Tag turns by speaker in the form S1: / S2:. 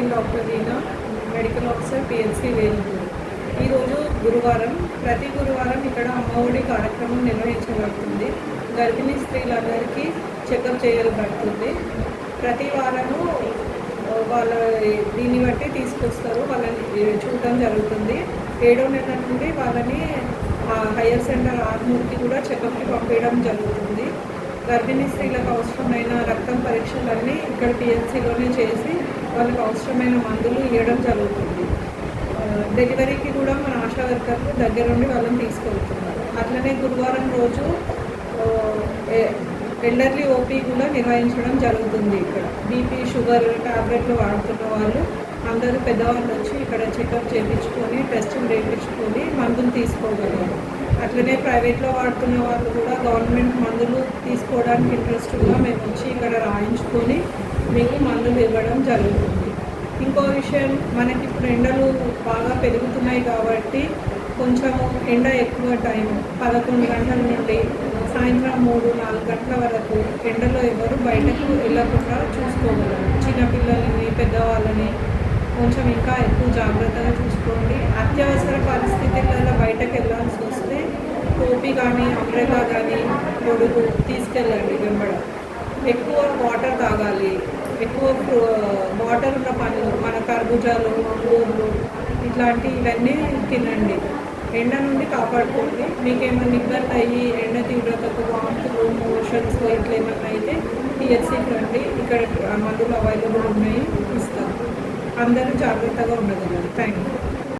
S1: నేను doctor Reena, medical officer PHC Velupur. ఈరోజు గురువారం. ప్రతి గురువారం ఇక్కడ అమ్మఒడి కార్యక్రమం నిర్వహించబడుతుంది. గర్భిణీ స్త్రీలందరికీ చెకప్ చేయబడుతుంది. ప్రతి వారము వాళ్ళ దీన్ని బట్టి తీసుకొస్తారు, వాళ్ళని చూడటం జరుగుతుంది. 7వ నెల నుండి వాళ్ళని హయ్యర్ సెంటర్ ఆర్మూర్కి కూడా చెకప్కి పంపించడం జరుగుతుంది. గర్భిణీ స్త్రీలకు అవసరమైన రక్తం పరీక్షలన్నీ ఇక్కడ పిహెచ్సిలోనే చేసి వాళ్ళకి అవసరమైన మందులు ఇవ్వడం జరుగుతుంది. డెలివరీకి కూడా మన ఆశా వర్కర్లు దగ్గరుండి వాళ్ళని తీసుకెళ్తున్నారు. అట్లనే గురువారం రోజు ఎల్డర్లీ ఓపీ కూడా నిర్వహించడం జరుగుతుంది. ఇక్కడ బీపీ, షుగర్ టాబ్లెట్లు వాడుతున్న వాళ్ళు అందరూ పెద్దవాళ్ళు వచ్చి ఇక్కడ చెకప్ చేయించుకొని టెస్టులు చేయించుకొని మందులు తీసుకోగలరు. అట్లనే ప్రైవేట్లో వాడుతున్న వాళ్ళు కూడా గవర్నమెంట్ మందులు తీసుకోవడానికి ఇంట్రెస్ట్గా మేము వచ్చి ఇక్కడ రాయించుకొని మీకు మందులు ఇవ్వడం జరుగుతుంది. ఇంకో విషయం, మనకి ఇప్పుడు ఎండలు బాగా పెరుగుతున్నాయి కాబట్టి కొంచెము ఎండ ఎక్కువ టైం 11 గంటల నుండి సాయంత్రం 3-4 గంటల వరకు ఎండలో ఎవరు బయటకు వెళ్ళకుండా చూసుకోగలరు. చిన్నపిల్లలని, పెద్దవాళ్ళని కొంచెం ఇంకా ఎక్కువ జాగ్రత్తగా చూసుకోండి. అత్యవసర పరిస్థితులలో బయటకు వెళ్ళాల్సి వస్తే టోపీ కానీ, అంబ్రెలా కానీ, గొడుగు తీసుకెళ్ళండి వెంబడ. ఎక్కువ వాటర్ తాగాలి. ఎక్కువ వాటర్ ఉన్న పండ్లు, మన కర్బూజాలు, అంగూర్లు ఇవన్నీ తినండి. ఎండ నుండి కాపాడుకోండి. మీకు ఏమైనా ఇబ్బంది అయ్యి ఎండ తీవ్రతకు వాంతులు, మోషన్స్ ఇట్లా ఏమన్నా అయితే పిహెచ్సికి రండి. ఇక్కడ మందులు అవైలబుల్ ఉన్నాయి, ఇస్తాం. అందరూ జాగ్రత్తగా ఉండగలరు. Thank you.